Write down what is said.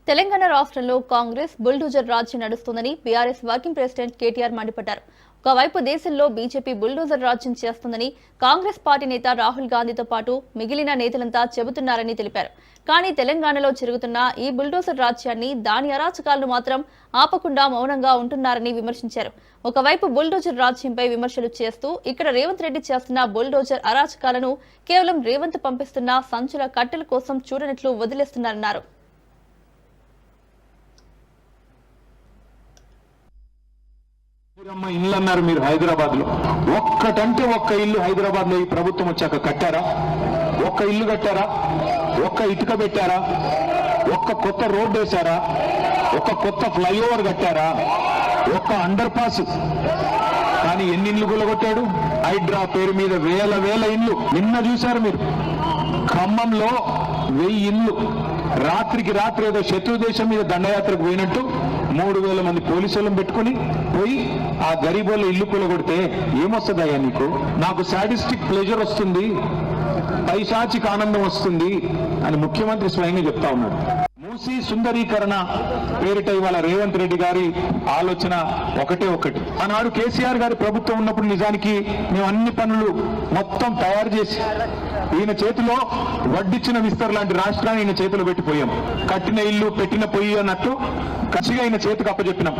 తెలంగాణ రాష్ట్రంలో కాంగ్రెస్ బుల్డోజర్ రాజ్యం నడుస్తుందని బీఆర్ఎస్ వర్కింగ్ ప్రెసిడెంట్ కేటీఆర్ మండిపడ్డారు. ఒకవైపు దేశంలో బీజేపీ బుల్డోజర్ రాజ్యం చేస్తుందని కాంగ్రెస్ పార్టీ నేత రాహుల్ గాంధీతో పాటు మిగిలిన నేతలంతా చెబుతున్నారని తెలిపారు. కానీ తెలంగాణలో జరుగుతున్న ఈ బుల్డోజర్ రాజ్యాన్ని, దాని అరాచకాలను మాత్రం ఆపకుండా మౌనంగా ఉంటున్నారని విమర్శించారు. ఒకవైపు బుల్డోజర్ రాజ్యంపై విమర్శలు చేస్తూ ఇక్కడ రేవంత్ రెడ్డి చేస్తున్న బుల్డోజర్ అరాచకాలను కేవలం రేవంత్ పంపిస్తున్న సంచుల కట్టెల కోసం చూడనట్లు వదిలేస్తున్నారన్నారు. ఇల్లు అన్నారు మీరు హైదరాబాద్ లో. ఒక్కటంటే ఒక్క ఇల్లు హైదరాబాద్ లో ఈ ప్రభుత్వం వచ్చాక కట్టారా? ఒక్క ఇల్లు కట్టారా? ఒక్క ఇటుక పెట్టారా? ఒక్క కొత్త రోడ్డు వేశారా? ఒక్క కొత్త ఫ్లైఓవర్ కట్టారా? ఒక్క అండర్ పాస్? కానీ ఎన్ని ఇల్లు కూలగొట్టాడు? హైడ్రా పేరు మీద వేల ఇల్లు. నిన్న చూశారు మీరు, ఖమ్మంలో 1000 ఇల్లు రాత్రికి రాత్రి ఏదో శత్రు దేశం మీద దండయాత్రకు పోయినట్టు 3000 మంది పోలీసులను పెట్టుకుని పోయి ఆ గరీబోళ్ళ ఇల్లు కూలగొడితే ఏమొస్తుందయ్యా నీకు? నాకు సాడిస్టిక్ ప్లెజర్ వస్తుంది, పైశాచిక ఆనందం వస్తుంది అని ముఖ్యమంత్రి స్వయంగా చెప్తా ఉన్నాడు. మూసీ సుందరీకరణ పేరిట ఇవాళ రేవంత్ రెడ్డి గారి ఆలోచన ఒకటి. ఆనాడు కేసీఆర్ గారి ప్రభుత్వం ఉన్నప్పుడు నిజానికి మేము అన్ని పనులు మొత్తం తయారు చేసి ఈయన చేతిలో వడ్డిచ్చిన విస్తర్ లాంటి రాష్ట్రాన్ని ఈయన చేతిలో పెట్టిపోయాం. కట్టిన ఇల్లు పెట్టిన పొయ్యి అన్నట్టు కచ్చిగా ఈయన చేతికి అప్పచెప్పినాం.